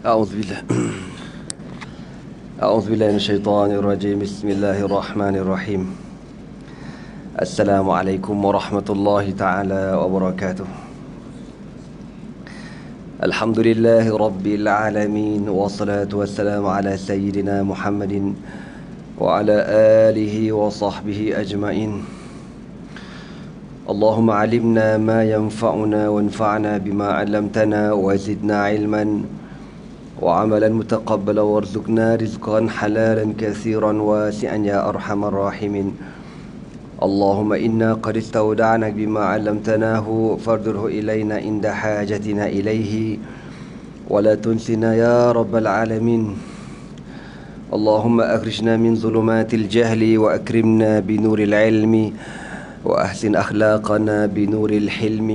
أعوذ بالله من الشيطان الرجيم. بسم الله الرحمن الرحيم. السلام عليكم ورحمة الله تعالى وبركاته. الحمد لله رب العالمين، والصلاة والسلام على سيدنا محمد وعلى آله وصحبه أجمعين. اللهم علمنا ما ينفعنا وانفعنا بما علمتنا وزدنا علما وعملا متقبلا وارزقنا رزقا حلالا كثيرا واسعا يا أرحم الراحمين. اللهم إنا قد استودعناك بما علمتناه فارده إلينا عند حاجتنا إليه ولا تنسنا يا رب العالمين. اللهم أخرجنا من ظلمات الجهل وأكرمنا بنور العلم وأحسن أخلاقنا بنور الحلم.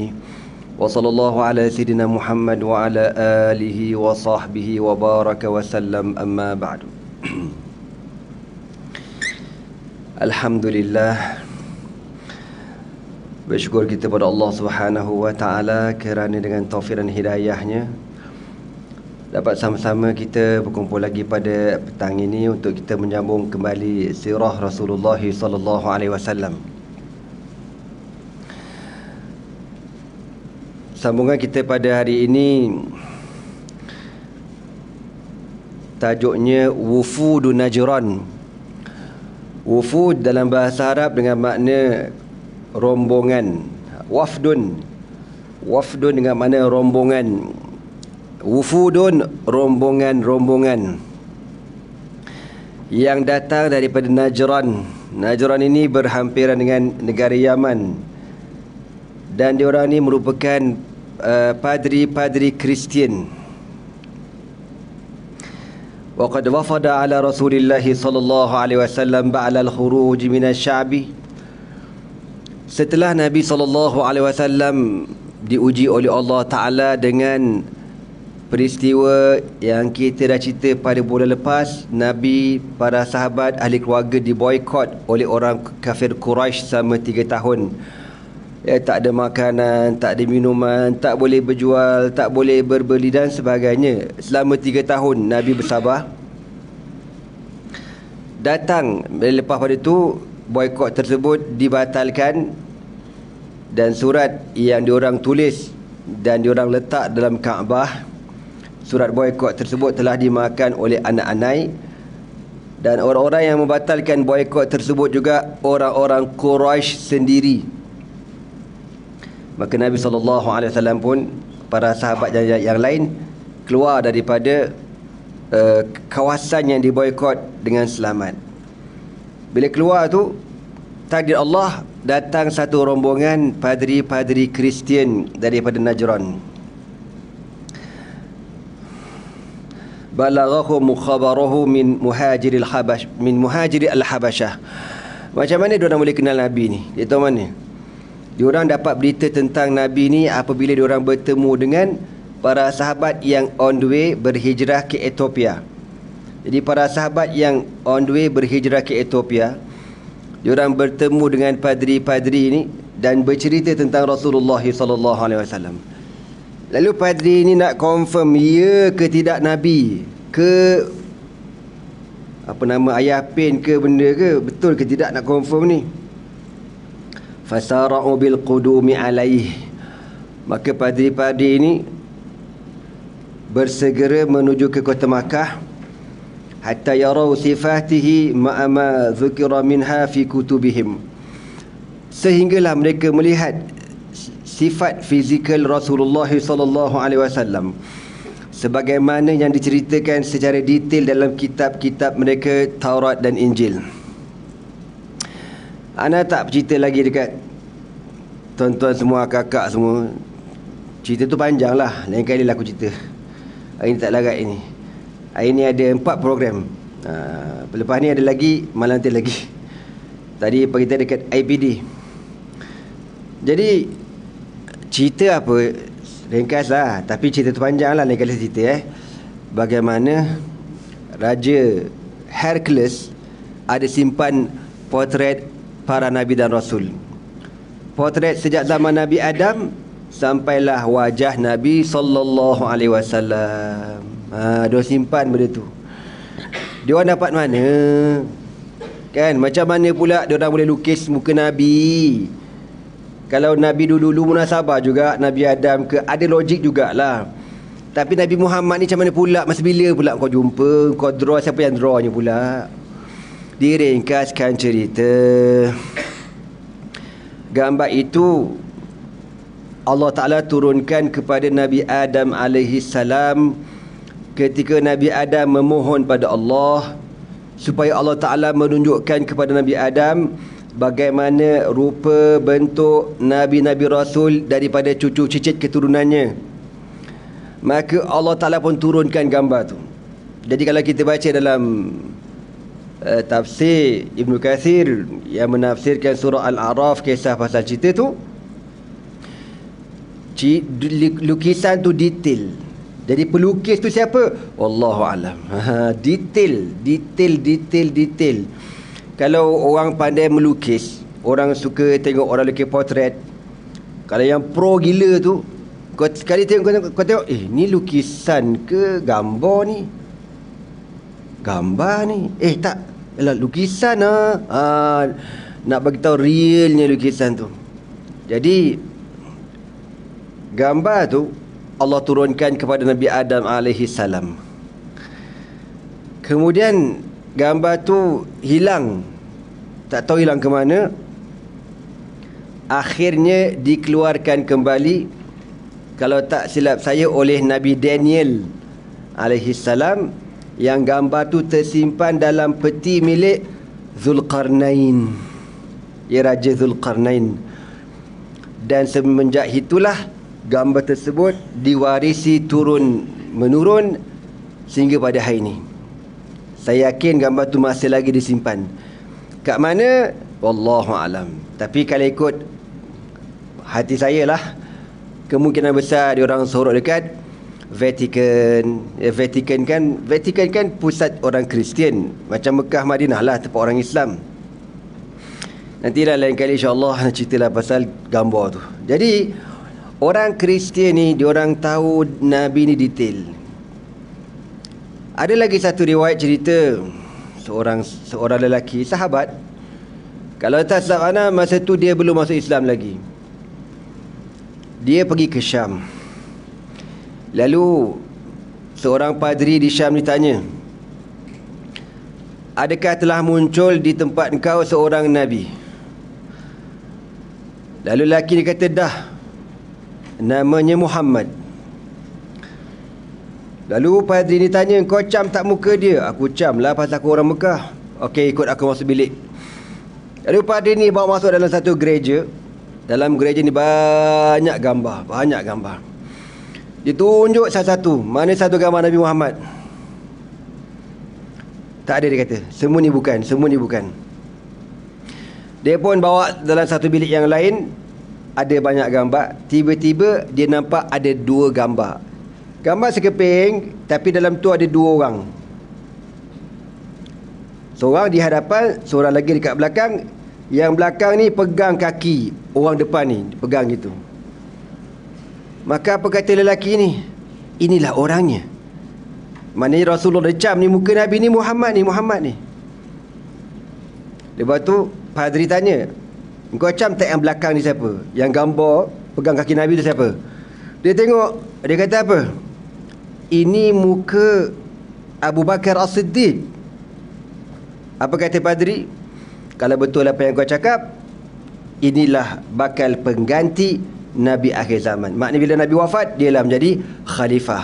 وصلى الله على سيدنا محمد وعلى آله وصحبه وبارك وسلم. أما بعد. Alhamdulillah, bersyukur kita kepada Allah Subhanahu wa taala kerana dengan taufik dan hidayahnya dapat sama-sama kita berkumpul lagi pada petang ini untuk kita menyambung kembali sirah Rasulullah sallallahu alaihi wasallam. Sambungan kita pada hari ini tajuknya Wufudun Najran. Wufud dalam bahasa Arab dengan makna rombongan. Wafdun dengan makna rombongan. Wufudun, rombongan-rombongan yang datang daripada Najran. Najran ini berhampiran dengan negara Yaman, dan diorang ini merupakan padri-padri Kristian. Waqad wafada ala Rasulillah sallallahu alaihi wasallam ba'da al-khuruj min asy-sya'bi. Setelah Nabi sallallahu alaihi wasallam diuji oleh Allah Taala dengan peristiwa yang kita dah cerita pada bulan lepas, Nabi, para sahabat, ahli keluarga diboikot oleh orang kafir Quraisy selama 3 tahun. Tak ada makanan, tak ada minuman, tak boleh berjual, tak boleh berbeli dan sebagainya. Selama 3 tahun Nabi bersabar. Datang lepas pada itu, boikot tersebut dibatalkan, dan surat yang diorang tulis dan diorang letak dalam Kaabah, surat boikot tersebut telah dimakan oleh anak-anak. Dan orang-orang yang membatalkan boikot tersebut juga orang-orang Quraisy sendiri. Maka Nabi SAW pun, para sahabat yang lain, keluar daripada kawasan yang diboikot dengan selamat. Bila keluar tu, takdir Allah, datang satu rombongan padri-padri Kristian daripada Najran. Balaghahu mukhabarahu min muhajiri al-Habasyah. Macam mana diorang boleh kenal Nabi ni? Dia tahu mana? Diorang dapat berita tentang Nabi ni apabila diorang bertemu dengan para sahabat yang on the way berhijrah ke Ethiopia. Jadi para sahabat yang on the way berhijrah ke Ethiopia, diorang bertemu dengan padri-padri ini dan bercerita tentang Rasulullah sallallahu alaihi wasallam. Lalu padri ini nak confirm ya ke tidak Nabi, ke apa nama, ayah pin ke benda ke, betul ke tidak, nak confirm ni. Fasara'u bil qudumi alaih. Maka padri-padri ini bersegera menuju ke kota Makkah hatta yarau sifatihi ma'ama dzukira minha fi kutubihim, sehinggalah mereka melihat sifat fizikal Rasulullah sallallahu alaihi wasallam sebagaimana yang diceritakan secara detail dalam kitab-kitab mereka, Taurat dan Injil. Ana tak cerita lagi dekat tuan-tuan semua, kakak semua. Cerita tu panjang lah, lain kali lah aku cerita. Hari ni tak larat ini. Hari ni ada 4 program. Lepas ni ada lagi, malam nanti lagi. Tadi pagi kita dekat IPD. Jadi cerita apa, ringkas lah, tapi cerita tu panjang lah, lain kali cerita bagaimana Raja Hercules ada simpan potret para Nabi dan Rasul. Potret sejak zaman Nabi Adam sampailah wajah Nabi sallallahu alaihi wasallam. Dia simpan benda tu. Dia orang dapat mana? Kan macam mana pula dia orang boleh lukis muka Nabi? Kalau Nabi dulu-dulu munasabah juga, Nabi Adam ke, ada logik jugalah. Tapi Nabi Muhammad ni macam mana pula? Masa bila pula kau jumpa? Kau draw, siapa yang drawnya pula? Diringkaskan cerita, gambar itu Allah Ta'ala turunkan kepada Nabi Adam alaihi salam ketika Nabi Adam memohon pada Allah supaya Allah Ta'ala menunjukkan kepada Nabi Adam bagaimana rupa bentuk Nabi-Nabi Rasul daripada cucu cicit keturunannya. Maka Allah Ta'ala pun turunkan gambar tu. Jadi kalau kita baca dalam tafsir Ibn Kathir yang menafsirkan surah Al-A'raf, kisah pasal cerita tu, lukisan tu detail. Jadi pelukis tu siapa? Wallahualam. Detail. Kalau orang pandai melukis, orang suka tengok orang lukis potret. Kalau yang pro gila tu, kau sekali tengok, kau tengok, ni lukisan ke gambar ni? Gambar ni. Tak, ialah lukisan lah. Nak bagi tahu realnya lukisan tu. Jadi gambar tu Allah turunkan kepada Nabi Adam alaihi salam. Kemudian gambar tu hilang. Tak tahu hilang ke mana. Akhirnya dikeluarkan kembali, kalau tak silap saya, oleh Nabi Daniel alaihi salam, yang gambar tu tersimpan dalam peti milik Zulkarnain, ya Raja Zulkarnain. Dan semenjak itulah gambar tersebut diwarisi turun menurun sehingga pada hari ini. Saya yakin gambar tu masih lagi disimpan. Kat mana? Wallahu alam. Tapi kalau ikut hati saya lah, kemungkinan besar dia orang sorok dekat Vatican. Vatican kan pusat orang Kristian, macam Mekah Madinah lah tempat orang Islam. Nantilah lain kali insya-Allah ceritalah pasal gambar tu. Jadi orang Kristian ni diorang tahu Nabi ni detail. Ada lagi satu riwayat cerita seorang lelaki sahabat. Kalau tak salah mana, masa tu dia belum masuk Islam lagi. Dia pergi ke Syam. Lalu seorang padri di Syam ditanya, adakah telah muncul di tempat engkau seorang Nabi? Lalu lelaki dia kata, dah, namanya Muhammad. Lalu padri ni tanya, kau cam tak muka dia? Aku cam lah, pasal aku orang Mekah. Okey, ikut aku masuk bilik. Lalu padri ni bawa masuk dalam satu gereja. Dalam gereja ni banyak gambar. Dia tunjuk satu-satu, mana satu gambar Nabi Muhammad. Tak ada, dia kata, semua ni bukan. Dia pun bawa dalam satu bilik yang lain, ada banyak gambar. Tiba-tiba dia nampak ada 2 gambar. Gambar sekeping, tapi dalam tu ada 2 orang. Seorang di hadapan, seorang lagi dekat belakang. Yang belakang ni pegang kaki orang depan ni, pegang gitu. Maka apa kata lelaki ni? Inilah orangnya. Maknanya Rasulullah decam ni muka Nabi ni Muhammad ni. Lepas tu padri tanya, engkau macam tak yang belakang ni siapa? Yang gambar pegang kaki Nabi tu siapa? Dia tengok, dia kata apa? Ini muka Abu Bakar As-Siddiq. Apa kata padri? Kalau betul apa yang kau cakap, inilah bakal pengganti Nabi akhir zaman. Maknanya bila Nabi wafat, dialah menjadi khalifah.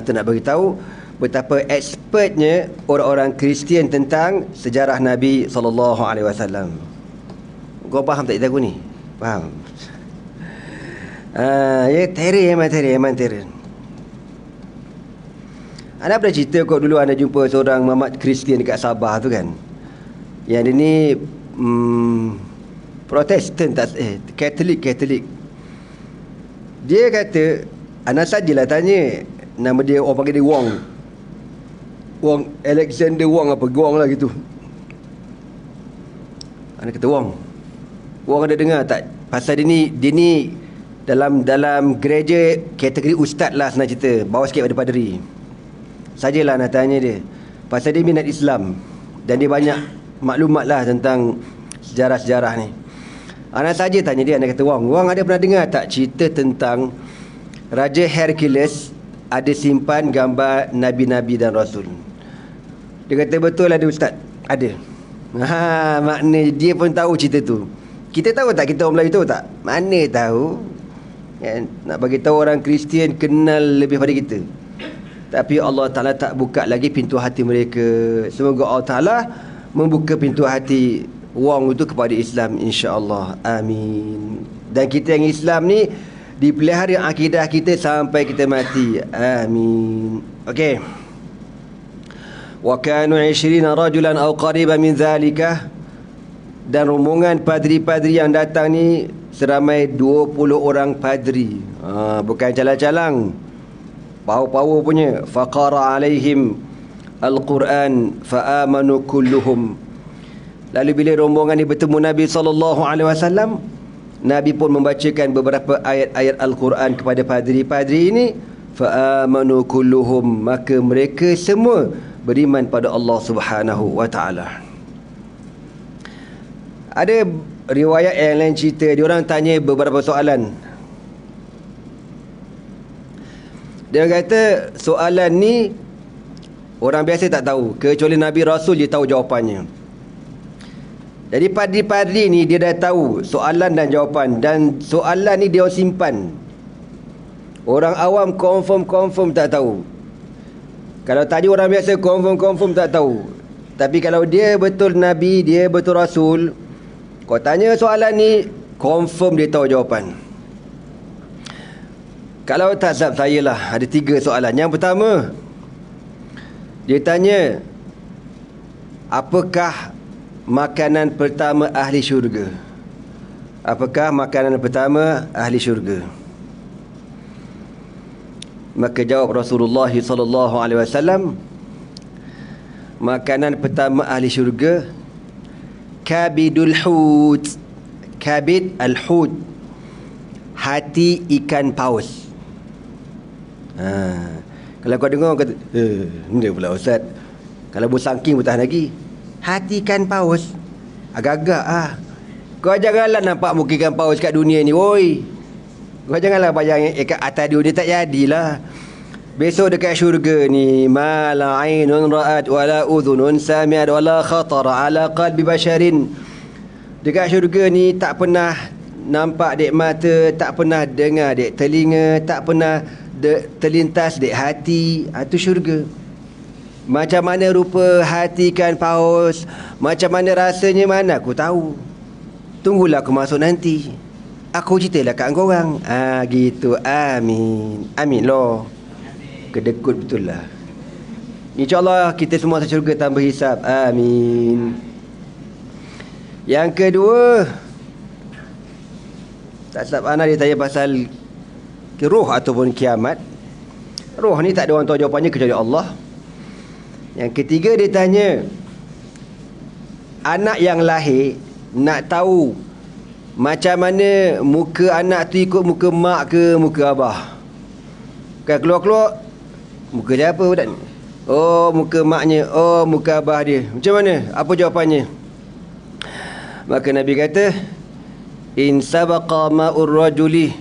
Tu nak beritahu betapa expertnya orang-orang Kristian tentang sejarah Nabi SAW. Kau faham tak cerita aku ni? Faham? Ya, memang terror. Anda pernah cerita kau dulu anda jumpa seorang mamat Kristian dekat Sabah tu kan? Yang dia ni Protestan tak Katolik. Dia kata, anda sajalah tanya nama dia, orang panggil dia Wong Alexander Wong apa Wong lah gitu. Anda kata Wong ada dengar tak pasal dia ni dalam gereja kategori ustaz lah, senang cerita, bawah sikit pada padri. Sajalah nak tanya dia pasal dia minat Islam dan dia banyak maklumat lah tentang sejarah-sejarah ni. Anak saja tanya dia, anak kata Wong ada pernah dengar tak cerita tentang Raja Hercules ada simpan gambar Nabi-Nabi dan Rasul? Dia kata betul ada ustaz, ada. Maknanya dia pun tahu cerita tu. Kita tahu tak, kita orang Melayu tahu tak? Mana tahu kan? Nak bagi tahu orang Kristian kenal lebih pada kita. Tapi Allah Ta'ala tak buka lagi pintu hati mereka. Semoga Allah Ta'ala membuka pintu hati Wong itu kepada Islam, insya-Allah. Amin. Dan kita yang Islam ni dipelihara akidah kita sampai kita mati. Amin. Okey. Wa kanu 20 rajulan aw qariban min zalika. Dan rombongan padri-padri yang datang ni seramai 20 orang padri. Bukan calang-calang, power punya. Faqara alaihim al-Quran faamanu kulluhum. Lalu bila rombongan ni bertemu Nabi SAW, Nabi pun membacakan beberapa ayat-ayat Al-Quran kepada padri-padri ini. Faamanu kulluhum, maka mereka semua beriman pada Allah Subhanahu wa taala. Ada riwayat yang lain cerita, diorang tanya beberapa soalan. Dia kata soalan ni orang biasa tak tahu, kecuali Nabi Rasul dia tahu jawapannya. Jadi padri-padri ni dia dah tahu soalan dan jawapan, dan soalan ni dia simpan. Orang awam confirm tak tahu. Kalau tadi orang biasa confirm tak tahu. Tapi kalau dia betul Nabi, dia betul Rasul, kau tanya soalan ni, confirm dia tahu jawapan. Kalau tak sab saya lah, ada 3 soalan. Yang pertama, dia tanya, apakah makanan pertama ahli syurga? Apakah makanan pertama ahli syurga? Maka jawab Rasulullah SAW, makanan pertama ahli syurga kabidul hut. Kabid al-hut, hati ikan paus. Kalau kau dengar kata, ni pula ustaz, kalau bersangking pun tahan lagi. Hati ikan paus, agak-agak Kau janganlah nampak muka ikan paus kat dunia ni, woi. Kau janganlah bayang kat atas dunia, tak jadilah. Besok dekat syurga ni, ma la ainun ra'at wala udhunun sami'at wala khatara ala qalbi basharin. Dekat syurga ni tak pernah nampak dek mata, tak pernah dengar dek telinga, tak pernah terlintas dek hati. Itu syurga. Macam mana rupa hati ikan paus, macam mana rasanya, mana aku tahu. Tunggulah aku masuk nanti, aku ceritalah kat korang. Gitu. Amin. Amin loh. Kedekut betul lah. InsyaAllah kita semua masuk syurga tanpa hisap. Amin. Yang kedua, tak silap anak dia tanya pasal roh ataupun kiamat. Roh ni tak ada orang tahu jawapannya kecuali Allah. Yang ketiga dia tanya, anak yang lahir nak tahu macam mana muka anak tu ikut muka mak ke muka abah. Kan keluar-keluar muka siapa budak ni? Oh, muka maknya. Oh, muka abah dia. Macam mana? Apa jawapannya? Maka Nabi kata, in sabaqa ma'ur rajuli,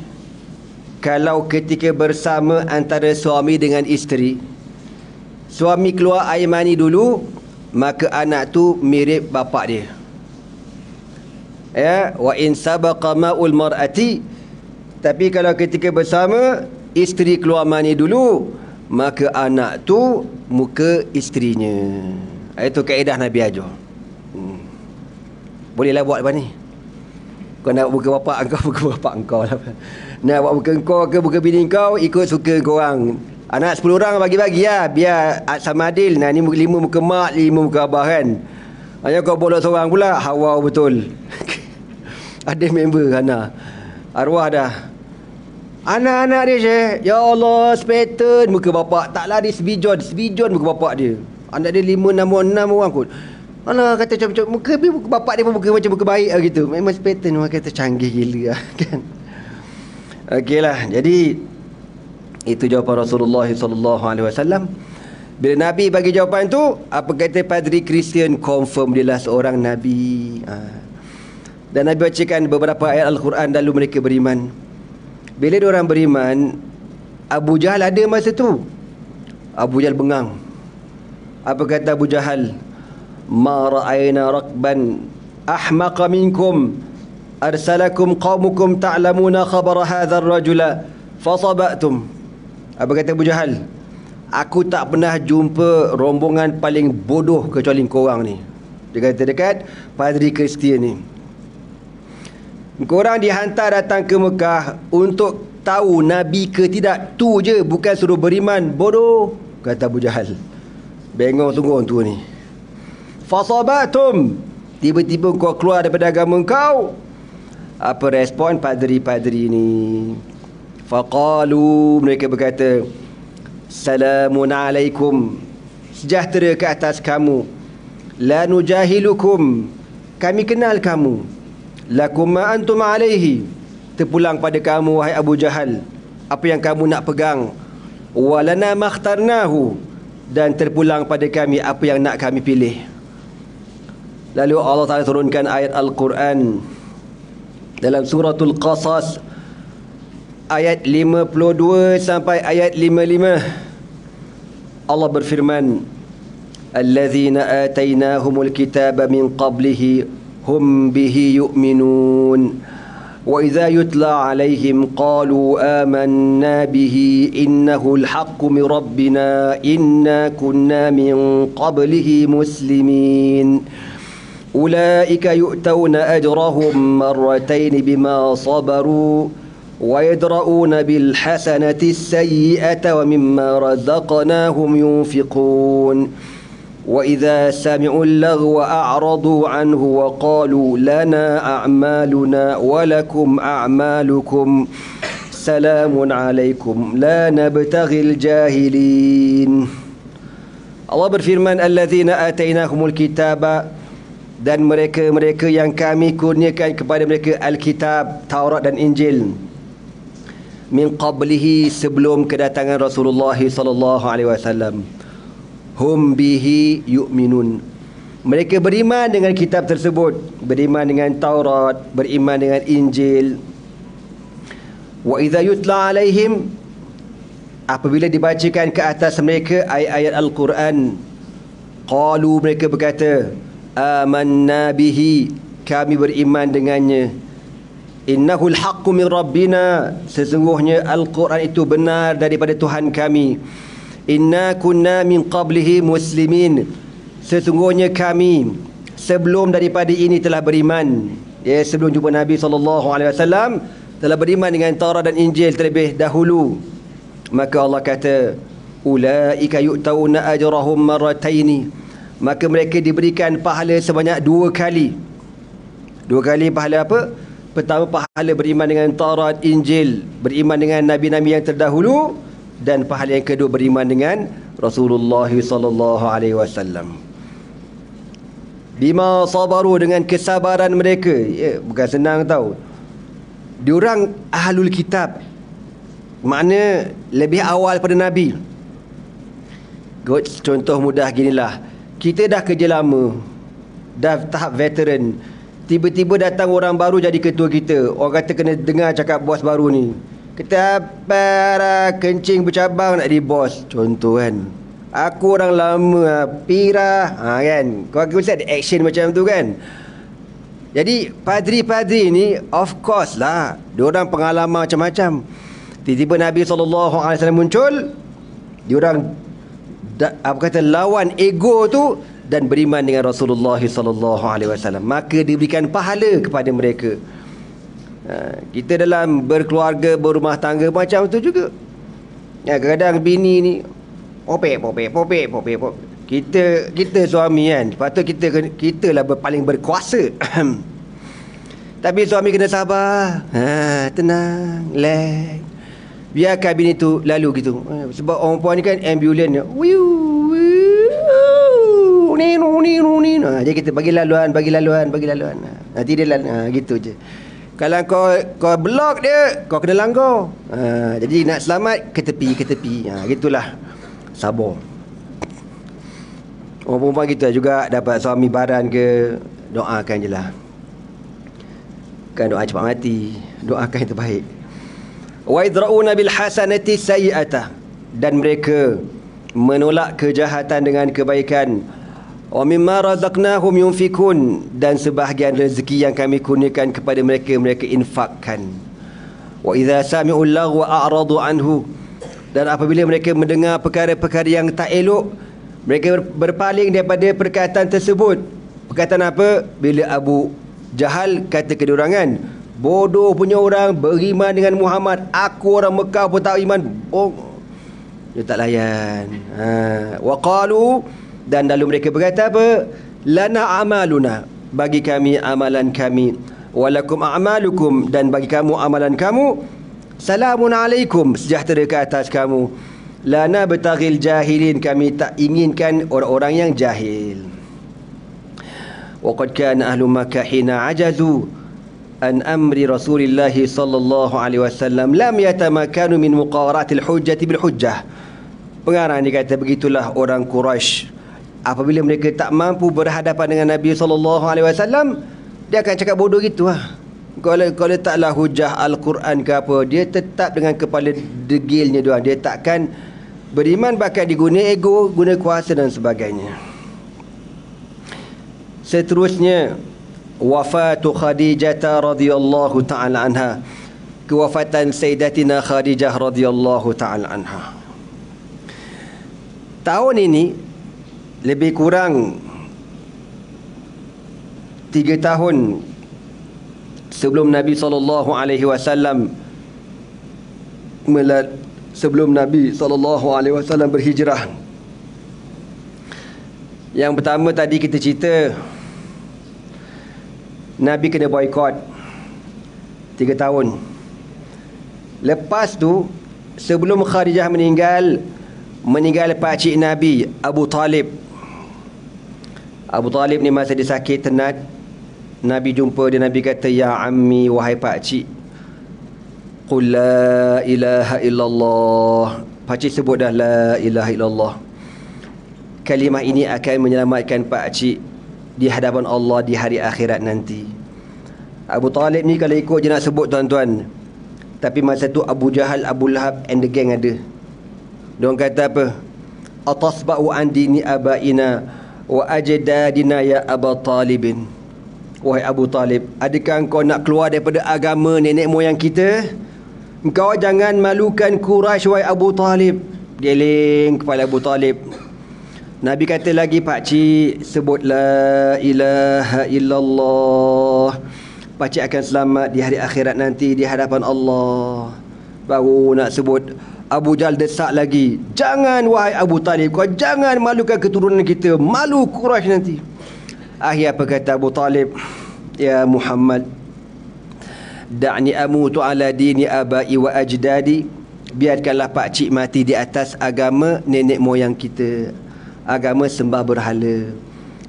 kalau ketika bersama antara suami dengan isteri, suami keluar air mani dulu, maka anak tu mirip bapak dia. Ya, wa in sabaqa ma'ul mar'ati, tapi kalau ketika bersama isteri keluar mani dulu, maka anak tu muka isterinya. Itu kaedah Nabi ajar. Bolehlah buat apa ni? Kau nak buka bapak engkau, buka bapak engkau lah. Nak buat buka engkau ke buka bini kau, ikut suka korang. Anak 10 orang bagi-bagi lah, biar sama adil. Nah, ni 5 muka mak, 5 muka abah kan. Hanya kau boleh seorang pula, hawa betul. Ada member Hana, arwah dah. Anak-anak dia Syekh, ya Allah, sepattern muka bapak. Tak lari sebijon muka bapak dia. Anak dia 5, 6 orang kot. Alah, kata macam muka bapak dia pun macam muka baik lah gitu. Memang sepattern, orang kata canggih gila lah kan. Okeylah, jadi itu jawapan Rasulullah SAW. Bila Nabi bagi jawapan tu, apa kata padri Kristian? Confirm dia lah seorang Nabi. Dan Nabi bacakan beberapa ayat Al-Quran, lalu mereka beriman. Bila diorang beriman, Abu Jahal ada masa tu. Abu Jahal bengang. Apa kata Abu Jahal? Ma ra'ayna rakban ahmaqa minkum arsalakum qaumukum ta'lamuna khabara hadzal rajula fasaba'tum. Apa kata Abu Jahal? Aku tak pernah jumpa rombongan paling bodoh kecuali korang ni. Dia kata dekat padri Kristian ni. Korang dihantar datang ke Mekah untuk tahu Nabi ke tidak. Tu je, bukan suruh beriman. Bodoh, kata Abu Jahal. Bengong sungguh orang tua ni. Fasabatum, tiba-tiba kau keluar daripada agama kau. Apa respon padri-padri ni? Faqalu, mereka berkata, salamun alaikum, sejahtera ke atas kamu. La nujahilukum, kami kenal kamu. Lakum ma antum alaihi, terpulang pada kamu wahai Abu Jahal apa yang kamu nak pegang. Walana makhtarnahu, dan terpulang pada kami apa yang nak kami pilih. Lalu Allah Ta'ala turunkan ayat Al-Quran dalam suratul Qasas ayat 52 sampai ayat 55. Allah berfirman, allazina atainahumul kitaba min qablihi hum bihi yu'minun wa idza yutla alaihim qalu amanna bihi innahu alhaqqu min rabbina inna kunna min qablihi muslimin ulaika yu'tawna ajrahum marratayn bima sabaru wa yadra'una bil hasanati as-sayyi'ata wa mimma razaqnahum yunfiqun وَإِذَا سَمِعُوا اللَّغْوَ أَعْرَضُوا عَنْهُ وَقَالُوا لَنَا أَعْمَالُنَا وَلَكُمْ أَعْمَالُكُمْ سَلَامٌ عَلَيْكُمْ لَا نَبْتَغِي الْجَاهِلِينَ. Allah berfirman, allazina atainahumul kitaba, dan mereka-mereka yang kami kurniakan kepada mereka Alkitab, Taurat dan Injil, min qablihi, sebelum kedatangan Rasulullah sallallahu alaihi wasallam. Hum bihi yu'minun, mereka beriman dengan kitab tersebut, beriman dengan Taurat, beriman dengan Injil. Wa idza yutla alaihim, apabila dibacakan ke atas mereka ayat-ayat Al-Quran, qalu, mereka berkata, amanna bihi, kami beriman dengannya. Innahul haqqu min rabbina, sesungguhnya Al-Quran itu benar daripada Tuhan kami. Inna kunna min qablihi muslimin, sesungguhnya kami sebelum daripada ini telah beriman. Ya, sebelum jumpa Nabi SAW telah beriman dengan Taurat dan Injil terlebih dahulu. Maka Allah kata, ulaika yu'tauna ajrahum marrataini, maka mereka diberikan pahala sebanyak 2 kali. 2 kali pahala apa? Pertama, pahala beriman dengan Taurat, Injil, beriman dengan nabi-nabi yang terdahulu, dan pahala yang kedua beriman dengan Rasulullah sallallahu alaihi wasallam. Bima sabaru, dengan kesabaran mereka. Ya, bukan senang tau. Diorang ahlul kitab, makna lebih awal pada Nabi. Contoh mudah ginilah, kita dah kerja lama, dah tahap veteran, tiba-tiba datang orang baru jadi ketua kita. Orang kata kena dengar cakap bos baru ni. Kita apa lah, kencing bercabang nak jadi bos. Contoh kan. Aku orang lama, pirah, kan. Kau mesti ada action macam tu kan. Jadi padri-padri ni, of course lah, diorang pengalaman macam-macam. Tiba-tiba Nabi SAW muncul, diorang apa kata, lawan ego tu dan beriman dengan Rasulullah SAW. Maka diberikan pahala kepada mereka. Kita dalam berkeluarga, berumah tangga macam tu juga. Kadang-kadang bini ni popek. Kita suami kan, patut kita lah paling berkuasa. Tapi suami kena sabar. Tenang, relax. Biarkan bini tu lalu gitu. Sebab orang perempuan ni kan ambulan. Jadi kita bagi laluan. Nanti dia gitu je. Kalau kau blok dia, kau kena langgar. Jadi nak selamat ke tepi. Gitulah. Sabar. Orang perempuan kita juga dapat suami baran ke, doakan je lah. Kan doa cepat mati, doakan yang terbaik. Wa idra'una bil hasanati sayyi'ata, dan mereka menolak kejahatan dengan kebaikan. Wa mimma razaqnahum yunfikun, dan sebahagian rezeki yang kami kurniakan kepada mereka infakkan. Wa idza sami'u laghwa a'radu anhu, dan apabila mereka mendengar perkara-perkara yang tak elok, mereka berpaling daripada perkataan tersebut. Perkataan apa? Bila Abu Jahal kata kedurangan, bodoh punya orang beriman dengan Muhammad, aku orang Mekah pun tak iman. Dia tak layan. Wa qalu, dan lalu mereka berkata apa? Lana amaluna, bagi kami amalan kami, walakum a'malukum, dan bagi kamu amalan kamu. Salamun alaikum, sejahtera ke atas kamu. Lana betaghil jahilin, kami tak inginkan orang-orang yang jahil. Wa qad kana ahlu Makkah hina ajazu an amri Rasulillah sallallahu alaihi wasallam lam yatamakkanu min muqaratil hujjati bil hujjah. Pengarang dia kata begitulah orang Quraisy, apabila mereka tak mampu berhadapan dengan Nabi sallallahu alaihi wasallam, dia akan cakap bodoh gitu lah. Kalau letaklah hujah Al-Quran ke apa, dia tetap dengan kepala degilnya doang. Dia takkan beriman, bakal diguna ego, guna kuasa dan sebagainya. Seterusnya, wafatu Khadijah radhiyallahu ta'ala anha, kewafatan Sayyidatina Khadijah radhiyallahu ta'ala anha. Tahun ini lebih kurang 3 tahun sebelum Nabi SAW berhijrah. Yang pertama tadi kita cerita, Nabi kena boykot 3 tahun. Lepas tu, sebelum Khadijah meninggal pakcik Nabi, Abu Talib. Abu Talib ni masa dia sakit tenat, Nabi jumpa dia, Nabi kata, ya ammi, wahai pakcik, qul la ilaha illallah. Pakcik sebut dah la ilaha illallah. Kalimah ini akan menyelamatkan pakcik di hadapan Allah di hari akhirat nanti. Abu Talib ni kalau ikut je nak sebut tuan-tuan, tapi masa tu Abu Jahal, Abu Lahab and the gang ada. Diorang kata apa? Atasba'u an dini abaina wa ajdadina ya Abu Talibin. Wahai Abu Talib, adakah engkau nak keluar daripada agama nenek moyang kita? Engkau jangan malukan Quraisy, wahai Abu Talib. Geling kepala Abu Talib. Nabi kata lagi, pakcik sebut la ilaha illallah, pakcik akan selamat di hari akhirat nanti di hadapan Allah. Baru nak sebut. Abu Jahal desak lagi, jangan wahai Abu Talib, kau jangan malukan keturunan kita, malu Quraisy nanti. Akhir apa kata Abu Talib? Ya Muhammad, da'ni amutu ala dini abai wa ajdadi, biarkanlah pakcik mati di atas agama nenek moyang kita, agama sembah berhala.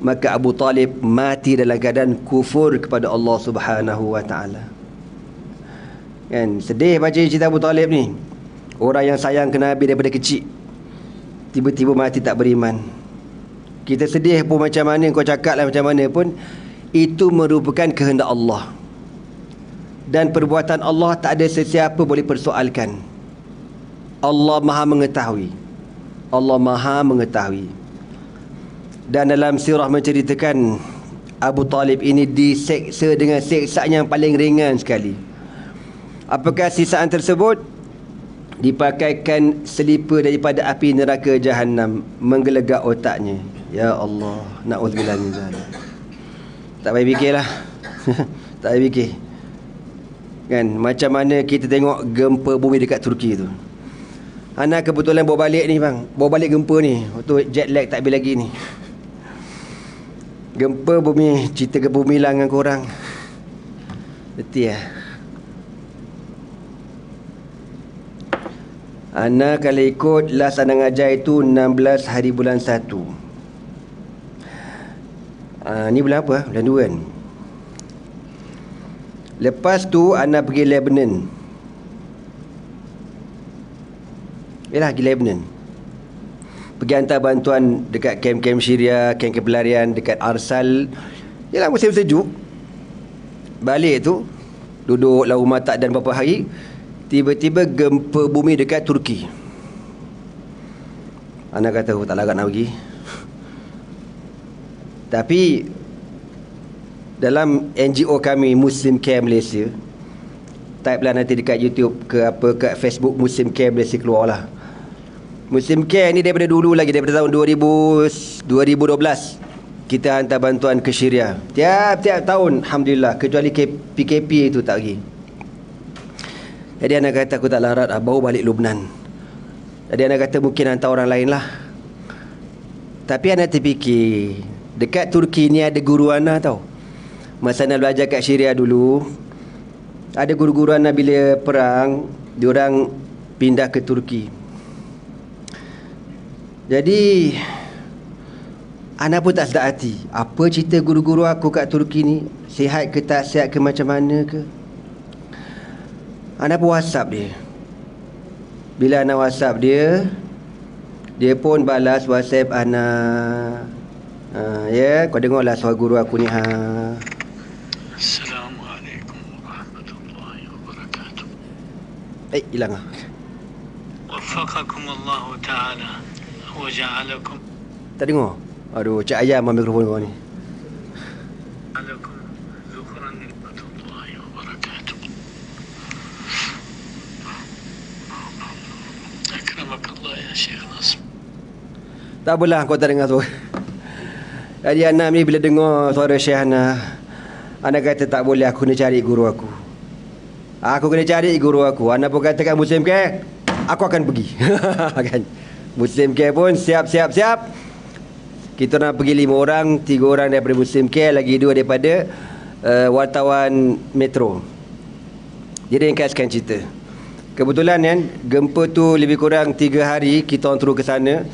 Maka Abu Talib mati dalam keadaan kufur kepada Allah Subhanahu wa ta'ala. Kan sedih baca cerita Abu Talib ni. Orang yang sayang ke Nabi daripada kecil, tiba-tiba mati tak beriman. Kita sedih pun macam mana, kau cakap lah macam mana pun, itu merupakan kehendak Allah. Dan perbuatan Allah tak ada sesiapa boleh persoalkan. Allah Maha mengetahui. Allah Maha mengetahui. Dan dalam sirah menceritakan Abu Talib ini diseksa dengan seksaan yang paling ringan sekali. Apakah siksaan tersebut? Dipakaikan selipar daripada api neraka Jahannam, menggelegak otaknya. Ya Allah, na'udzubillah min zalik. Tak payah fikirlah. Tak payah fikir. Kan, macam mana kita tengok gempa bumi dekat Turki tu. Ana kebetulan bawa balik ni bang. Bawa balik gempa ni. Waktu jet lag tak habis lagi ni. Gempa bumi, cerita gempa bumi lah dengan korang. Betul lah. Ana kalau ikut last ana ngajar itu 16 hari bulan 1. Ni bulan apa? Bulan 2 kan. Lepas tu ana pergi Lebanon. Yalah, pergi Lebanon. Pergi hantar bantuan dekat kem-kem Syria, kem-kem pelarian dekat Arsal. Yalah, musim sejuk. Balik tu duduk lah rumah tak dan beberapa hari, tiba-tiba gempa bumi dekat Turki. Ana kata tak larat nak pergi. Tapi dalam NGO kami Muslim Care Malaysia, type lah nanti dekat YouTube ke apa, kat Facebook Muslim Care Malaysia keluar lah. Muslim Care ni daripada dulu lagi, daripada tahun 2012 kita hantar bantuan ke Syria. Tiap-tiap tahun, alhamdulillah, kecuali PKP itu tak pergi. Jadi anak kata aku tak larat, baru balik Lubnan. Jadi anak kata mungkin hantar orang lain lah. Tapi anak terfikir, dekat Turki ni ada guru anak tau. Masa anak belajar kat Syria dulu, ada guru-guru anak bila perang, diorang pindah ke Turki. Jadi anak pun tak sedar hati. Apa cerita guru-guru aku kat Turki ni? Sihat ke tak sihat ke macam mana ke? Anak pun WhatsApp dia. Bila anak WhatsApp dia, dia pun balas WhatsApp anak. Ya, kau dengarlah suara guru aku ni. Assalamualaikum warahmatullahi wabarakatuh. Hilang lah. Waffaqakum Allah Ta'ala wa ja'alakum. Tak dengar? Aduh, cak ayam ambil mikrofon kau ni. Alakum zukran warahmatullahi wabarakatuh. Akramakallah ya Syekh Nasr. Tak apalah kau tak dengar suara. Jadi anak ni bila dengar suara Syekh anak kata tak boleh, aku kena cari guru aku. Aku kena cari guru aku. Anak pun katakan Muslim Care, aku akan pergi. Kan? Muslim Care pun siap. Kita nak pergi 5 orang, 3 orang daripada Muslim Care, lagi 2 daripada wartawan Metro. Jadi ringkaskan cerita. Kebetulan kan, gempa tu lebih kurang 3 hari kita orang turun ke sana.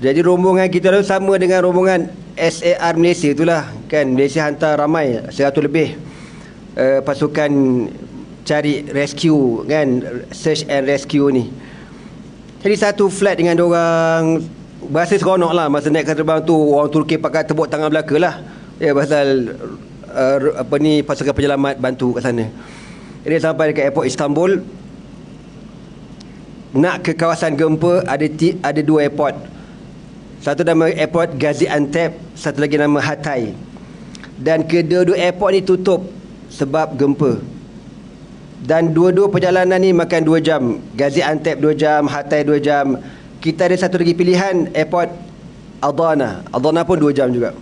Jadi rombongan kita tu sama dengan rombongan SAR Malaysia itulah. Kan, Malaysia hantar ramai, 100 lebih pasukan cari rescue kan, search and rescue ni. Jadi satu flight dengan diorang, berasa seronok lah masa naik kapal terbang tu. Orang Turki pakai tepuk tangan belaka lah. Ya, pasal pasukan penyelamat bantu kat sana. Jadi sampai dekat airport Istanbul, nak ke kawasan gempa ada 2 airport. Satu nama airport Gaziantep, satu lagi nama Hatay. Dan kedua-dua airport ni tutup sebab gempa. Dan dua-dua perjalanan ni makan 2 jam. Gaziantep 2 jam, Hatay 2 jam. Kita ada satu lagi pilihan, airport Adana. Adana pun 2 jam juga.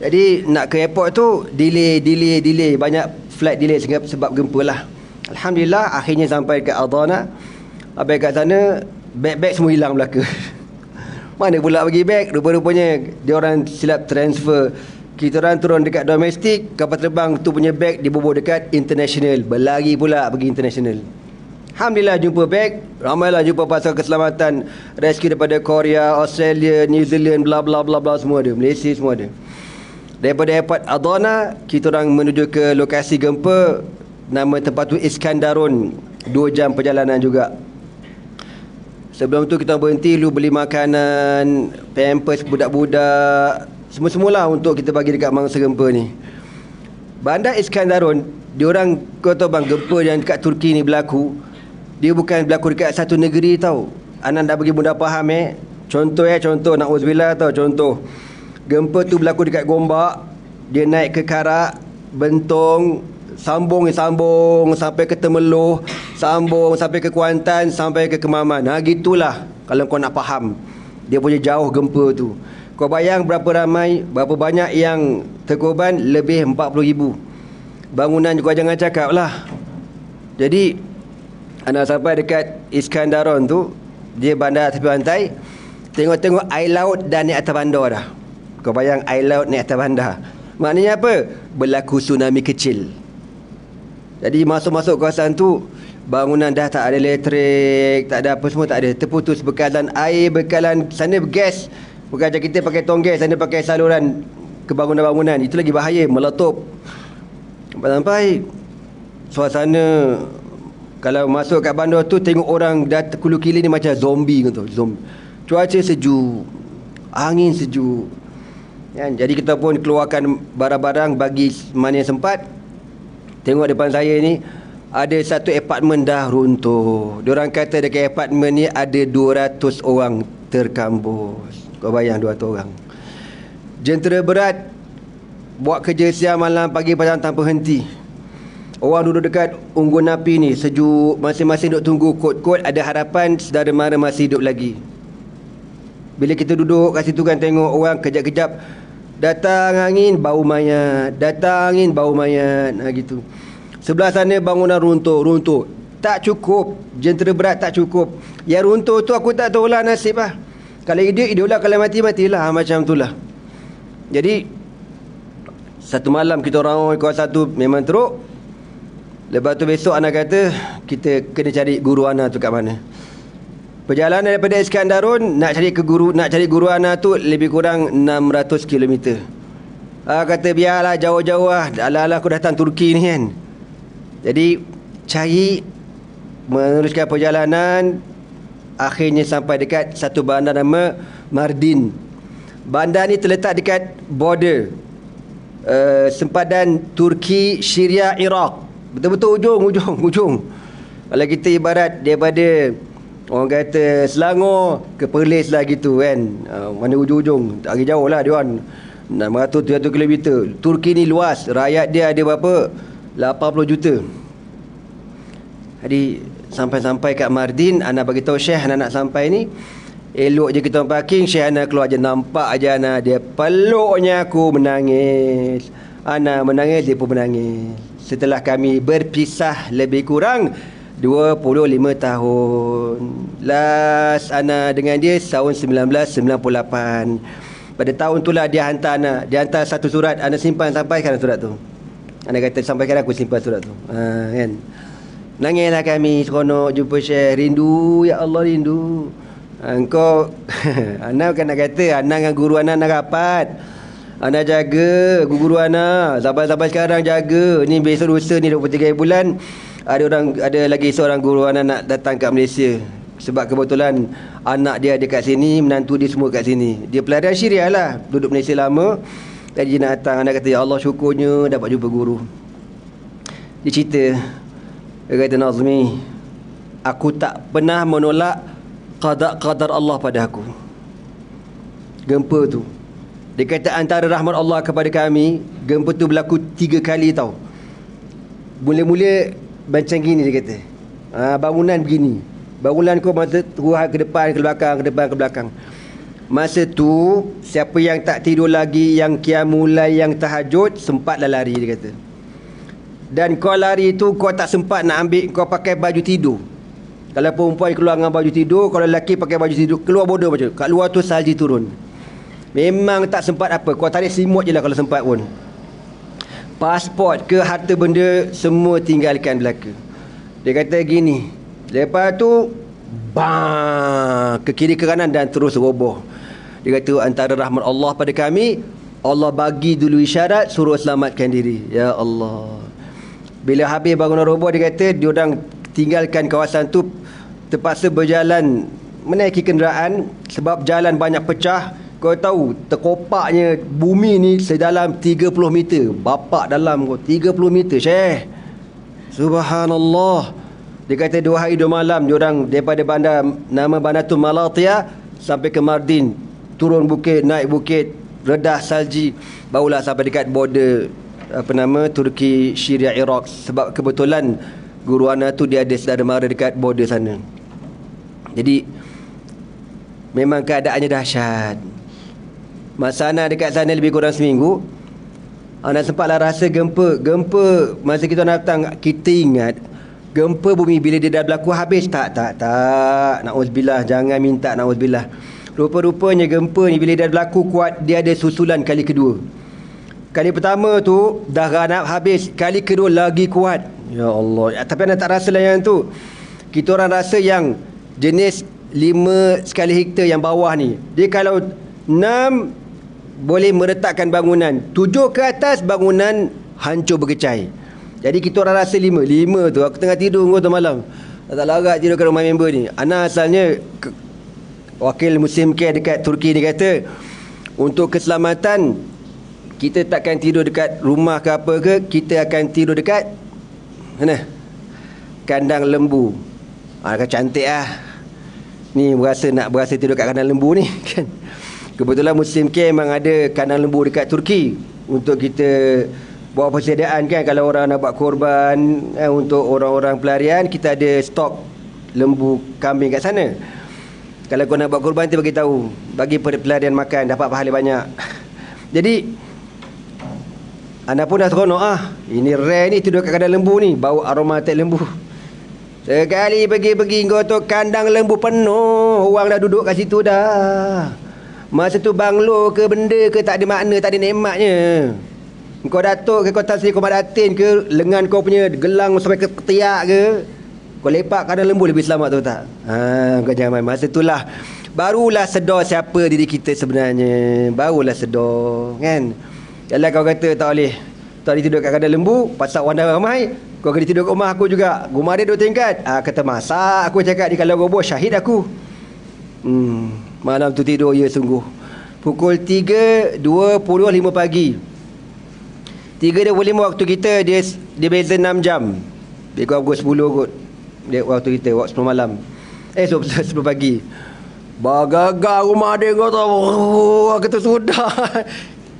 Jadi nak ke airport tu delay. Banyak flight delay sebab gempa lah. Alhamdulillah akhirnya sampai ke Adana. Sampai kat sana, beg-beg semua hilang belaka. Mana pula bagi beg? Rupa-rupanya dia orang silap transfer. Kita orang turun dekat domestik, kapal terbang tu punya beg dibubuh dekat international. Berlari pula pergi international. Alhamdulillah jumpa beg. Ramailah jumpa pasukan keselamatan rescue daripada Korea, Australia, New Zealand, bla bla bla bla, semua ada. Malaysia semua ada. Daripada airport Adana, kita orang menuju ke lokasi gempa. Nama tempat tu Iskandarun. 2 jam perjalanan juga. Sebelum tu kita berhenti dulu beli makanan, pampers budak-budak, semua-semualah untuk kita bagi dekat mangsa gempa ni. Bandar Iskandarun, diorang, kau tahu bang, gempa yang dekat Turki ni berlaku, dia bukan berlaku dekat satu negeri tau. Anak dah bagi mudah faham Contoh na'udzubillah tau, contoh. Gempa tu berlaku dekat Gombak, dia naik ke Karak, Bentong, sambung sampai ke Temeloh, sambung sampai ke Kuantan, sampai ke Kemaman. Gitulah kalau kau nak faham dia punya jauh gempa tu. Kau bayang berapa banyak yang terkorban, lebih 40,000. Bangunan juga jangan cakap lah. Jadi anak sampai dekat Iskandaron tu, dia bandar tepi pantai, tengok-tengok air laut dah naik atas bandar dah. Kau bayang air laut naik atas bandar. Maknanya apa? Berlaku tsunami kecil. Jadi masuk-masuk kawasan tu, bangunan dah tak ada elektrik, tak ada apa semua, tak ada. Terputus bekalan air, bekalan sana gas. Bukan macam kita pakai tong gas, sana pakai saluran ke bangunan-bangunan. Itu lagi bahaya, meletup. Sampai suasana, kalau masuk kat bandar tu, tengok orang dah kulu kili ni macam zombie gitu. Cuaca sejuk, angin sejuk. Jadi kita pun keluarkan barang-barang bagi mana yang sempat. Tengok depan saya ni, ada satu apartmen dah runtuh. Diorang kata dekat apartmen ni ada 200 orang terkambus. Kau bayang 200 orang. Jentera berat buat kerja siang malam pagi petang tanpa henti. Orang duduk dekat unggun api ni sejuk, masing-masing duduk tunggu kod-kod, ada harapan saudara mara masih hidup lagi. Bila kita duduk kat situ kan, tengok orang kejap-kejap datang angin bau mayat, datang angin bau mayat, gitu. Sebelah sana bangunan runtuh. Tak cukup, jentera berat tak cukup. Yang runtuh tu aku tak tahulah nasib lah. Kalau hidup lah, kalau mati matilah, macam itulah. Jadi satu malam kita orang kawasan tu memang teruk. Lepas tu besok anak kata kita kena cari guru anak tu kat mana. Perjalanan daripada Iskandarun nak cari guru anak tu lebih kurang 600 km. Kata biarlah jauh-jauh lah. Alah-alah aku datang Turki ni kan. Jadi cari, meneruskan perjalanan. Akhirnya sampai dekat satu bandar nama Mardin. Bandar ni terletak dekat border sempadan Turki, Syria, Iraq. Betul-betul ujung. Kalau kita ibarat daripada orang kata Selangor ke Perlis lah gitu kan, mana ujung-ujung, tak lagi jauh lah dia orang, 600-700 km. Turki ni luas, rakyat dia ada berapa? 80 juta. Jadi sampai-sampai kat Mardin, anak bagi tahu Syekh anak nak sampai ni. Elok je kita parking, Syekh anak keluar je, nampak aja anak dia peluknya aku menangis. Anak menangis, dia pun menangis. Setelah kami berpisah lebih kurang 25 tahun. Last anak dengan dia tahun 1998. Pada tahun itulah dia hantar anak. Dia hantar satu surat, anak simpan, sampaikan surat tu. Anak kata sampaikan aku simpan surat tu. Kan. Nangislah kami seronok jumpa Syekh. Rindu, ya Allah rindu. Engkau anak kan nak kata anak dengan guru anak nak rapat. Anak jaga guru anak. Sampai sekarang jaga. Ni besok lusa ni 23 bulan. Ada lagi seorang guru anak nak datang kat Malaysia. Sebab kebetulan anak dia ada kat sini, menantu dia semua kat sini. Dia pelarian Syria lah, duduk Malaysia lama. Jadi dia nak datang. Anak kata, ya Allah syukurnya dapat jumpa guru. Dia cerita, dia kata, Nazmi, aku tak pernah menolak qadar Allah pada aku. Gempa tu, dia kata antara rahmat Allah kepada kami, gempa tu berlaku 3 kali tau. Mula-mula macam gini dia kata, bangunan begini, bangunan kau masa tuhan ke depan ke belakang, ke depan ke belakang. Masa tu siapa yang tak tidur lagi, yang qiyamulai, yang tahajud, sempatlah lari dia kata. Dan kau lari tu kau tak sempat nak ambil, kau pakai baju tidur. Kalau perempuan keluar dengan baju tidur, kalau lelaki pakai baju tidur, keluar bodoh macam. Kat luar tu salji turun. Memang tak sempat apa, kau tarik selimut je lah kalau sempat pun. Pasport ke harta benda semua tinggalkan belaka. Dia kata gini, lepas tu bang, ke kiri ke kanan dan terus roboh. Dia kata antara rahmat Allah pada kami, Allah bagi dulu isyarat suruh selamatkan diri. Ya Allah. Bila habis bangunan roboh, dia kata diorang tinggalkan kawasan tu, terpaksa berjalan menaiki kenderaan sebab jalan banyak pecah. Kau tahu terkopaknya bumi ni sedalam 30 meter. Bapak dalam 30 meter, Syekh. Subhanallah. Dia kata 2 hari 2 malam diorang daripada bandar nama Banatul Malatia sampai ke Mardin, turun bukit, naik bukit, redah salji, barulah sampai dekat border Turki, Syria, Iraq. Sebab kebetulan guru anak tu dia ada saudara mara dekat border sana. Jadi memang keadaannya dahsyat. Masa anak dekat sana lebih kurang seminggu, anak sempatlah rasa gempa. Masa kita nak datang, kita ingat Gempa bumi bila dia dah berlaku habis? Tak. Na'udzubillah, jangan minta na'udzubillah. Rupa-rupanya gempa ni bila dia berlaku kuat, dia ada susulan kali kedua. Kali pertama tu dah ranap habis, kali kedua lagi kuat. Ya Allah. Tapi anda tak rasa lah yang tu. Kita orang rasa yang jenis 5 skala Richter yang bawah ni, dia kalau 6 boleh meretakkan bangunan, 7 ke atas bangunan hancur berkecai. Jadi kita orang rasa 5 tu. Aku tengah tidur tu malam, tak larat tidur kat rumah member ni. Ana asalnya wakil Muslim Care dekat Turki ni kata, untuk keselamatan kita takkan tidur dekat rumah ke apa ke, kita akan tidur dekat mana? Kandang lembu. Kan cantik lah. Ni nak berasa tidur kat kandang lembu ni kan. Kebetulan Muslim Care memang ada kandang lembu dekat Turki untuk kita buat persediaan kan. Kalau orang nak buat korban untuk orang-orang pelarian, kita ada stok lembu kambing kat sana. Kalau kau nak buat korban, dia bagi tahu, bagi pelarian makan, dapat pahala banyak. Jadi anda pun dah seronok ini rare ni tidur kat kandang lembu ni, bau aroma tek lembu. Sekali pergi kau tu kandang lembu penuh, orang dah duduk kat situ dah. Masa tu banglo ke benda ke tak ada makna, tak ada nikmatnya. Kau datuk ke kau tasri Komadatin ke, lengan kau punya gelang sampai ke ketiak ke, kau lepak kandang lembu lebih selamat tu tak? Kau jangan main. Masa itulah barulah sedar siapa diri kita sebenarnya. Barulah sedar kan. Yalah kau kata tak boleh tidur kat kandang lembu, pasal orang dah ramai, kau kena tidur kat rumah aku juga. Rumah dia 2 tingkat. Kata masak, aku cakap di kalau roboh syahid aku. Malam tu tidur ya sungguh. Pukul 3.25 pagi. 3.25 waktu kita, dia beza 6 jam. Dia kau pukul 10 kot. Dia waktu kita, waktu 10 malam. 10 pagi. Bagagar rumah dia kau tahu. Kata sudah.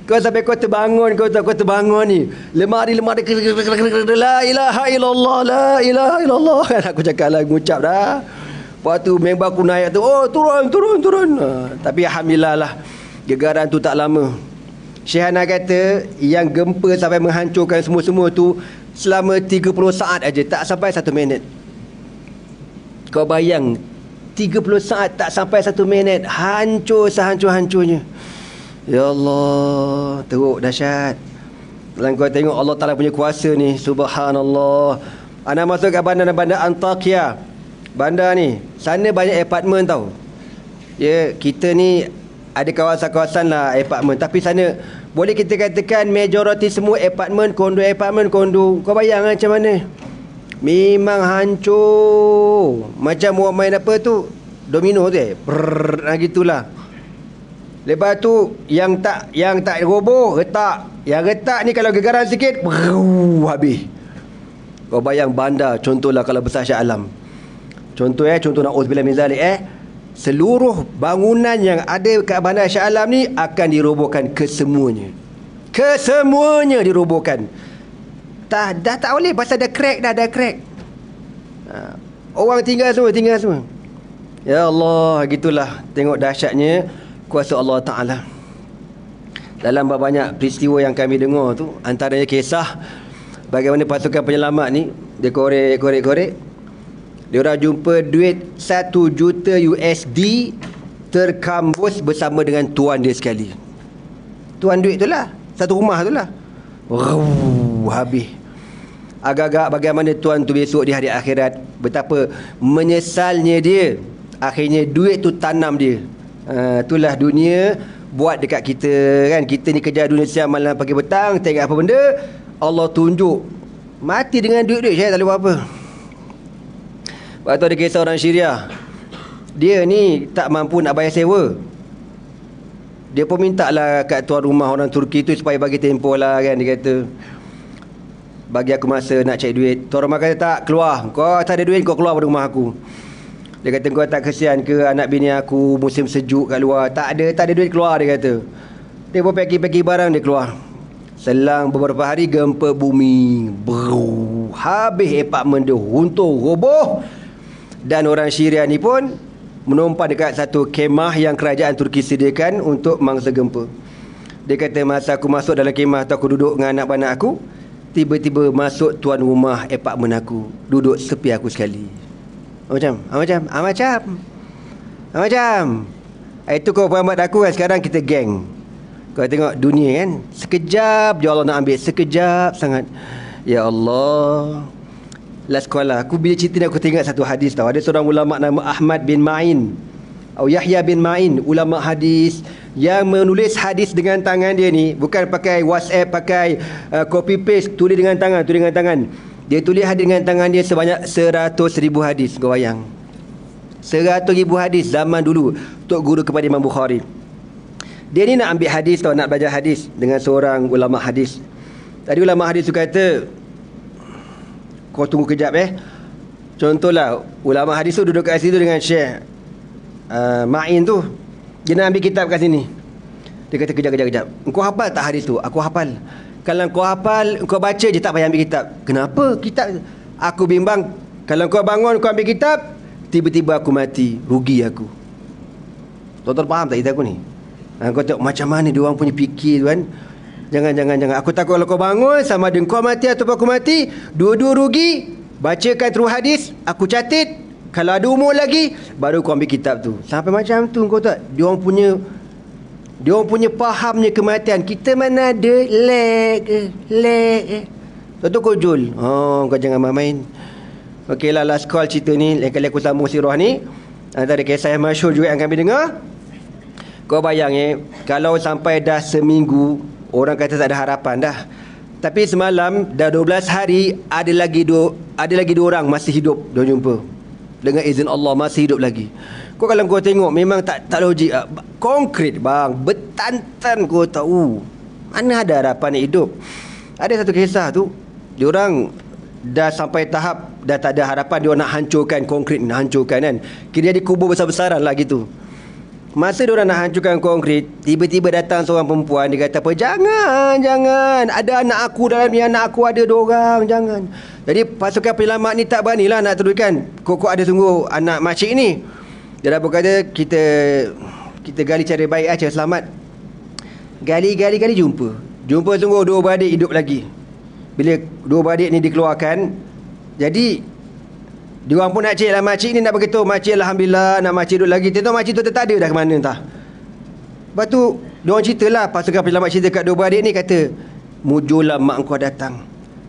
Kau sampai kau terbangun, kau terbangun ni. Lemari la ilaha illallah, la ilaha illallah. Aku cakap lah, ngucap dah. Lepas tu member aku naik tu, turun. Tapi alhamdulillah lah, gegaran tu tak lama. Syekhana kata yang gempa sampai menghancurkan semua-semua tu selama 30 saat aja, tak sampai 1 minit. Kau bayang 30 saat tak sampai 1 minit, hancur sehancur-hancurnya. Ya Allah, teruk dahsyat. Kalau kau tengok Allah Ta'ala punya kuasa ni, subhanallah. Ana masuk kat bandar Antakya. Bandar ni, sana banyak apartmen tau. Ya, kita ni ada kawasan-kawasan lah apartmen, tapi sana boleh kita katakan majoriti semua apartmen kondo. Kau bayang macam mana? Memang hancur. Macam buat main apa tu, domino tu gitulah. Lepas tu yang tak roboh retak. Yang retak ni kalau gegaran sikit habis. Kau bayang bandar, contohlah kalau besar Shah Alam. Contoh na'udzubillah min zalik, seluruh bangunan yang ada kat bandar Shah Alam ni akan dirobohkan kesemuanya. Kesemuanya dirobohkan. Dah tak boleh pasal dah crack. Orang tinggal semua. Ya Allah, gitulah. Tengok dahsyatnya kuasa Allah Ta'ala. Dalam banyak peristiwa yang kami dengar tu, antaranya kisah bagaimana pasukan penyelamat ni, dia korek. Dia orang jumpa duit 1 juta USD terkambus bersama dengan tuan dia sekali. Tuan duit tu lah, satu rumah tu lah. Habis. Agak-agak bagaimana tuan tu besok di hari akhirat, betapa menyesalnya dia. Akhirnya duit tu tanam dia. Itulah dunia buat dekat kita kan. Kita ni kerja dunia siang malam pagi petang, tengok apa benda Allah tunjuk, mati dengan duit saya tak boleh buat apa. Waktu ada kisah orang Syria, dia ni tak mampu nak bayar sewa. Dia pun minta lah kat tuan rumah orang Turki tu supaya bagi tempoh lah kan. Dia kata, bagi aku masa nak cari duit. Tuan rumah kata, tak, keluar. Kau tak ada duit, kau keluar dari rumah aku. Dia kata, kau tak kesian ke anak bini aku musim sejuk kat luar? Tak ada duit, keluar, dia kata. Dia pun peki barang, dia keluar. Selang beberapa hari, gempa bumi. Habis apartmen dia, runtuh, roboh. Dan orang Syria ni pun menumpang dekat satu kemah yang kerajaan Turki sediakan untuk mangsa gempa. Dia kata, masa aku masuk dalam kemah tu, aku duduk dengan anak-anak aku, Tiba-tiba masuk tuan rumah apartmen aku, duduk sepi aku sekali. Macam itu kau peramat aku kan. Sekarang kita geng. Kau tengok dunia kan, sekejap je Allah nak ambil, sekejap sangat. Ya Allah. Last sekolah aku bila cerita ni, aku teringat satu hadis tau. Ada seorang ulama nama Ahmad bin Ma'in atau Yahya bin Ma'in, ulama hadis yang menulis hadis dengan tangan dia ni, bukan pakai WhatsApp, pakai copy paste, tulis dengan tangan. Dia tulis hadis dengan tangan dia sebanyak 100,000 hadis. Kau bayang, 100,000 hadis zaman dulu, Tok Guru kepada Imam Bukhari. Dia ni nak ambil hadis tau, nak belajar hadis dengan seorang ulama hadis. Tadi ulama hadis tu kata, kau tunggu kejap Contohlah ulama hadis tu duduk kat situ dengan Syekh Ma'in tu. Dia nak ambil kitab kat sini. Dia kata kejap. Engkau hafal tak hadis tu? Aku hafal. Kalau kau hafal, kau baca je, tak payah ambil kitab. Kenapa kitab? Aku bimbang. Kalau kau bangun, kau ambil kitab, tiba-tiba aku mati, rugi aku. Tuan-tuan faham tak kita aku ni? Kau tengok macam mana dia orang punya fikir tu kan. Jangan. Aku takut kalau kau bangun, sama ada kau mati atau aku mati, dua-dua rugi. Bacakan terus hadis, aku catat. Kalau ada umur lagi, baru kau ambil kitab tu. Sampai macam tu kau tak? Dia orang punya fahamnya kematian. Kita mana ada lag. Tentu kau jul. Kau jangan main. Okeylah, last call cerita ni. Lain kali aku sambung sirah ni. Antara kisah yang masyhur juga yang kami dengar. Kau bayang kalau sampai dah seminggu, orang kata tak ada harapan dah. Tapi semalam dah 12 hari, ada lagi dua orang masih hidup. Dia jumpa. Dengan izin Allah masih hidup lagi. Kau kalau kau tengok memang tak logik. Konkret bang, bertantan kau tahu. Mana ada harapan hidup. Ada satu kisah tu, diorang dah sampai tahap dah tak ada harapan, dia nak hancurkan konkret, nak hancurkan kan. Kira dia kubur besar-besaran lah gitu. Masa diorang nak hancurkan konkret, tiba-tiba datang seorang perempuan. Dia kata apa? Jangan. Ada anak aku dalam ni, anak aku ada 2 orang. Jangan. Jadi pasukan penyelamat ni tak beranilah nak teruskan. Kok ada sungguh anak makcik ni. Dia dah berkata, kita gali cara baik aja selamat. Gali Jumpa sungguh 2 beradik hidup lagi. Bila 2 beradik ni dikeluarkan, jadi diorang pun nak cek lah makcik ni, nak beritahu makcik alhamdulillah nak makcik duduk lagi. Tengok makcik tu tak ada dah ke mana entah. Lepas tu diorang ceritalah, pasukan penyelamat cerita kat 2 beradik ni, kata mujurlah mak engkau datang.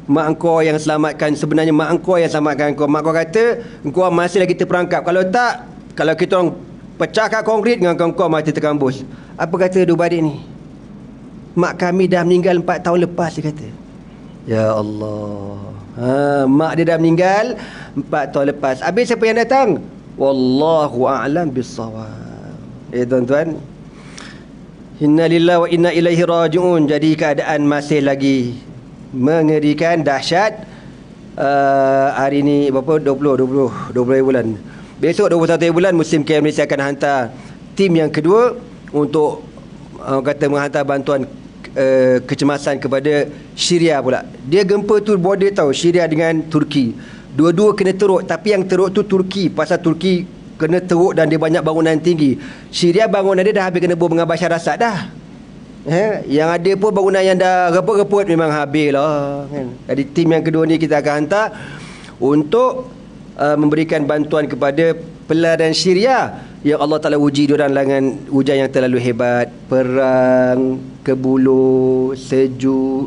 Mak engkau yang selamatkan. Sebenarnya mak engkau yang selamatkan engkau. Mak engkau kata engkau masih lagi terperangkap. Kalau tak, kalau kita orang pecahkan konkret dengan engkau mati terkambus. Apa kata 2 beradik ni? Mak kami dah meninggal 4 tahun lepas, dia kata. Ya Allah. Mak dia dah meninggal 4 tahun lepas. Habis siapa yang datang? Wallahu a'lam bissawab. Tuan-tuan, inna lillahi wa inna ilaihi raji'un. Jadi keadaan masih lagi mengerikan, dahsyat. Hari ni berapa? 20 bulan. Besok 21 bulan musim KM Malaysia akan hantar tim yang kedua untuk menghantar bantuan kecemasan kepada Syria pula. Dia gempa tu border tau, Syria dengan Turki. Dua-dua kena teruk, tapi yang teruk tu Turki. Pasal Turki kena teruk dan dia banyak bangunan tinggi. Syria bangunan dia dah habis kena bom dengan Bashar Assad dah. Yang ada pun bangunan yang dah reput-reput memang habis lah kan. Jadi tim yang kedua ni kita akan hantar untuk memberikan bantuan kepada pelarian Syria yang Allah Ta'ala uji diorang dengan hujan yang terlalu hebat, perang, kebulu, sejuk,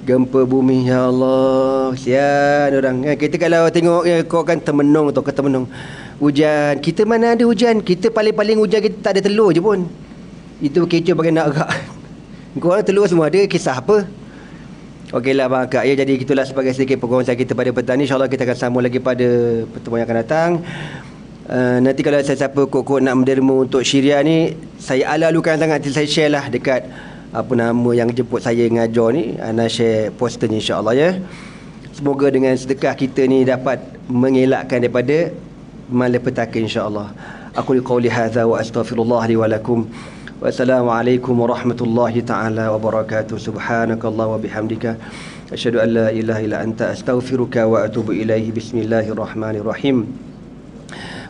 gempa bumi. Ya Allah, kesian orang. Kita kalau tengok kau kan termenung atau termenung hujan. Kita mana ada hujan. Kita paling-paling hujan kita tak ada telur je pun. Itu kecoh bagai nak agak. Kau orang telur semua ada, kisah apa? Okeylah bang Kak. Jadi itulah sebagai sedikit perkongsian kita pada petang ni. InsyaAllah kita akan sambung lagi pada pertemuan yang akan datang. Nanti kalau siapa kok nak menderma untuk Syria ni, saya ala-alukan sangat. Saya share lah dekat apa nama yang jemput saya ngajar ni. Ana share poster ni insya-Allah ya. Semoga dengan sedekah kita ni dapat mengelakkan daripada malapetaka insya-Allah. Aku qauli hadza wa astaghfirullah li wa lakum. Wassalamualaikum warahmatullahi taala wabarakatuh. Subhanakallah wa bihamdika asyhadu an la ilaha illa anta astaghfiruka wa atubu ilaihi. Bismillahirrahmanirrahim.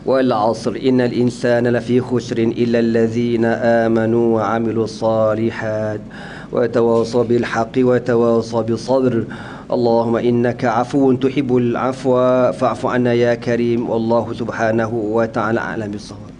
Wal 'asr innal insana lafi khusrin illa allazina amanu wa 'amilus solihat وتواصوا بالحق وتواصوا بالصبر. اللهم إنك عفو تحب العفو فاعف عنا يا كريم. والله سبحانه وتعالى أعلم بالصواب.